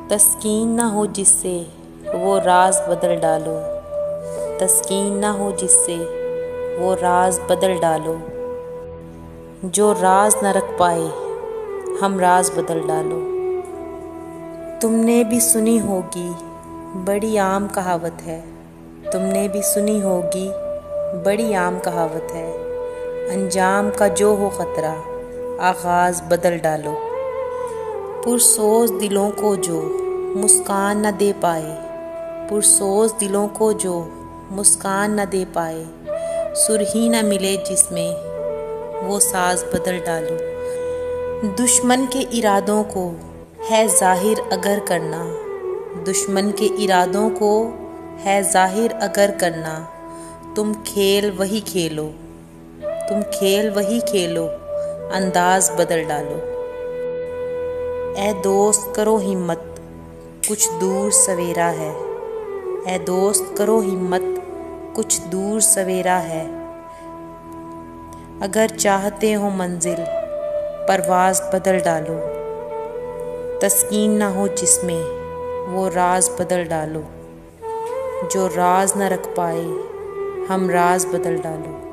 तस्कीन ना हो जिससे वो राज बदल डालो, तस्कीन ना हो जिससे वो राज बदल डालो। जो राज न रख पाए हम राज बदल डालो। तुमने भी सुनी होगी बड़ी आम कहावत है, तुमने भी सुनी होगी बड़ी आम कहावत है। अंजाम का जो हो खतरा आगाज़ बदल डालो। पुरसोज दिलों को जो मुस्कान न दे पाए, पुरसोज दिलों को जो मुस्कान न दे पाए, सुरही न मिले जिसमें वो साज बदल डालो। दुश्मन के इरादों को है ज़ाहिर अगर करना, दुश्मन के इरादों को है ज़ाहिर अगर करना, तुम खेल वही खेलो, तुम खेल वही खेलो, अंदाज बदल डालो। ए दोस्त करो हिम्मत कुछ दूर सवेरा है, ए दोस्त करो हिम्मत कुछ दूर सवेरा है। अगर चाहते हो मंजिल परवाज़ बदल डालो, तस्कीन ना हो जिसमें वो राज बदल डालो। जो राज न रख पाए हम राज बदल डालो।